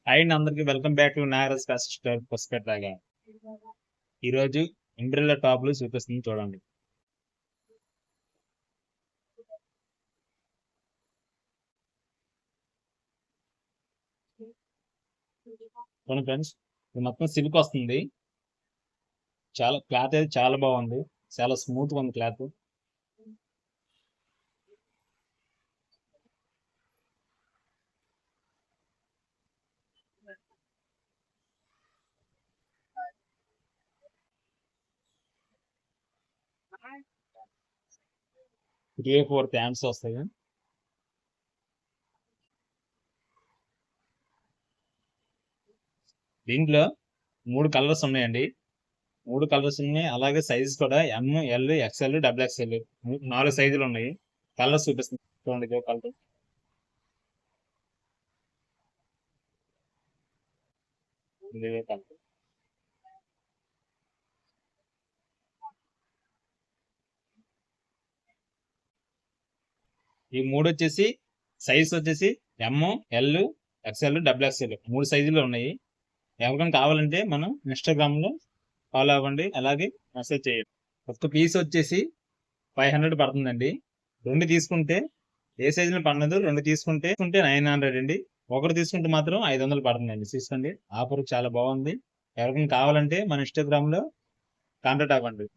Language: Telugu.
అండ్ అందరికి welcome back to Nagaraj fashion style పుస్తకట్లాగా. ఈరోజు ఇంబ్రెల్లా టాప్లు చూపిస్తుంది చూడండి. చూడండి ఫ్రెండ్స్, ఇది మొత్తం సిల్క్ వస్తుంది. చాలా క్లాత్ అయితే చాలా బాగుంది, చాలా స్మూత్ గా ఉంది క్లాత్. 3-4 హ్యాండ్స్ వస్తాయి. దీంట్లో 3 కలర్స్ ఉన్నాయండి. 3 కలర్స్ ఉన్నాయి. అలాగే సైజ్ కూడా ML, XL, XXL 4 సైజులు ఉన్నాయి. కలర్స్ చూపిస్తుంది చూడండి. ఇదే కలర్, ఇదే కలర్. ఈ 3 వచ్చేసి సైజ్ వచ్చేసి ML, XL, XXL 3 సైజులు ఉన్నాయి. ఎవరికైనా కావాలంటే మనం ఇన్స్టాగ్రామ్ లో ఫాలో అవ్వండి, అలాగే మెసేజ్ చేయండి. ఒక్క పీస్ వచ్చేసి 500 పడుతుందండి. 2 తీసుకుంటే ఏ సైజులో పడదు. 2 తీసుకుంటే 900 అండి. ఒకటి తీసుకుంటే మాత్రం 500 పడుతుందండి. తీసుకోండి, ఆఫర్ చాలా బాగుంది. ఎవరికైనా కావాలంటే మన ఇన్స్టాగ్రామ్ లో కాంటాక్ట్ అవ్వండి.